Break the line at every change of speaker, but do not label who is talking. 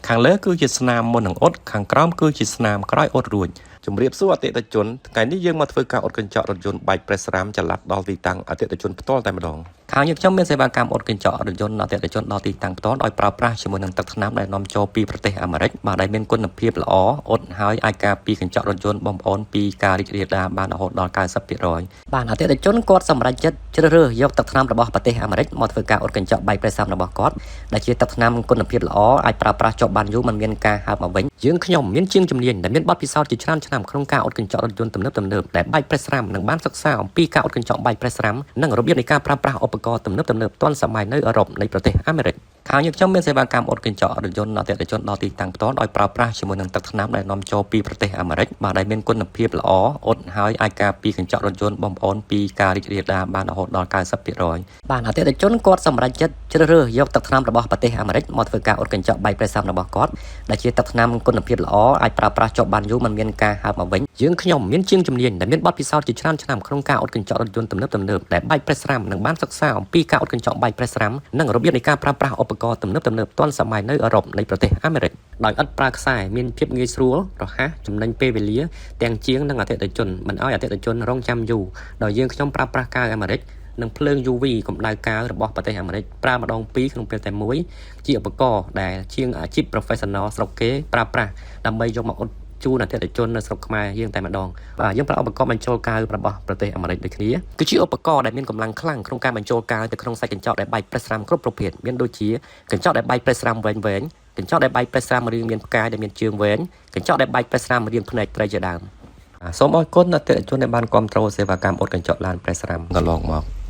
ខាងលើគឺជាស្នាមមុននឹងអ៊ុតខាងក្រោមគឺជាស្នាមក្រោយអ៊ុតរួចជំរាបសួរអតិថិជនថ្ងៃនេះយើងមកធ្វើការអ៊ុតកញ្ចក់រថយន្តបែកប្រេសរ៉ាមចល័តដល់ទីតាំងអតិថិជនផ្ទាល់តែម្ដងខាងយើងខ្ញុំមានសេវាកម្មអ៊ុតកញ្ចក់រថយន្តអតិថិជនដល់ទីតាំងផ្ទាល់ដោយប្រើប្រាស់ជាមួយនឹងទឹកថ្នាំដែលនាំចូលពីប្រទេសអាមេរិកបាទដែលមានគុណភាពល្អអ៊ុតហើយអាចការពារកញ្ចក់រថយន្តបងប្អូនពីការរីករាលដាលបានរហូតដល់ 90% បាទអតិថិជនគាត់សម្រេចចិត្តជ្រើសរើសយកទឹកថ្នាំរបស់ប្រទេសអាមេរិកមកធ្វើការអ៊ុតកញ្ចក់បែកប្រេសរ៉ាមរបស់គាត់ដែលជាទឹកថ្នាំគុណភាពល្អអាចប្រើប្រាស់ជាប់បានយូរមិនមានការហើបមកវិញយើងខ្ញុំមានជាងជំនាញដែលមានបទពិសោធន៍ជាច្រើនឆ្នាំក្នុងការអ៊ុតកញ្ចក់រថយន្តទំនើបដែលបែកប្រេសរ៉ាមនិងបានសិក្សាអំពីការអ៊ុតកញ្ចក់បែកប្រេសរ៉ាមនិងរបៀបនៃការប្រើប្រាស់ឧបករណ៍ទំនើបទាន់សម័យនៅអឺរ៉ុបនៃប្រទេសអាមេរិកខាងយើងខ្ញុំមានសេវាកម្មអ៊ុតកញ្ចក់រថយន្តអតិថិជនដល់ទីតាំងផ្ទាល់ដោយប្រើប្រាស់ជាមួយនឹងទឹកថ្នាំដែលនាំចូលពីប្រទេសអាមេរិកបាទដែលមានគុណភាពល្អអ៊ុតហើយអាចការពារកញ្ចក់រថយន្តបងប្អូនពីការរីករាលដាលបានរហូតដល់ 90% បាទអតិថិជនគាត់សម្រេចចិត្តជ្រើសរើសយកទឹកថ្នាំរបស់ប្រទេសអាមេរិកមកធ្វើការអ៊ុតកញ្ចក់បែកប្រេសរ៉ាមរបស់គាត់ដែលជាទឹកថ្នាំគុណភាពល្អអាចប្រើប្រាស់ជាប់បានយូរមិនមានការហើបមកវិញយើងខ្ញុំមានជាងជំនាញដែលមានបទពិសោធន៍ជាច្រើនឆ្នាំក្នុងការអ៊ុតកញ្ចក់រថយន្តទំនើបដែលបែកប្រេសរ៉ាមនិងបានសិក្សាអំពីការអ៊ុតកញ្ចក់បែកប្រេសរ៉ាមនិងរបៀបនៃការប្រើប្រាស់ឧបករណ៍ទំនើបទាន់សម័យនៅអឺរ៉ុបនៃប្រទេសអាមេរិកដោយឥតប្រើខ្សែមានភាពងាយស្រួលរហ័សចំណេញពេលវេលាទាំងជាងនិងអតិថិជនមិនឲ្យអតិថិជនរងចាំយូរដោយយើងខ្ញុំប្រើប្រាស់កាវអាមេរិកនិងភ្លើង UV កម្ដៅកាវរបស់ប្រទេសអាមេរិកប្រើម្ដងពីរក្នុងពេលតែមួយជាឧបករណ៍ដែលជាងអាជីព professional ស្រុកគេប្រើប្រាស់ដើម្បីយកមកអ៊ុតជូនអតិថិជននៅស្រុកខ្មែរយើងតែម្ដងបាទយើងប្រើឧបករណ៍បញ្ចូលកាវរបស់ប្រទេសអាមេរិកដូចគ្នាគឺជាឧបករណ៍ដែលមានកម្លាំងខ្លាំងក្នុងការបញ្ចូលកាវទៅក្នុងសាច់កញ្ចក់ដែលបែកប្រេសរ៉ាមគ្រប់ប្រភេទមានដូចជាកញ្ចក់ដែលបែកប្រេសរ៉ាមវែងកញ្ចក់ដែលបែកប្រេសរ៉ាមរាងមានផ្កាយដែលមានជើងវែងកញ្ចក់ដែលបែកប្រេសរ៉ាមរាងភ្នែកត្រីជាដើមសូមអរគុណអតិថិជនដែលបានគាំទ្រសេវាកម្មអ៊ុតកញ្ចក់ឡានប្រេសរ៉ាមកន្លងមក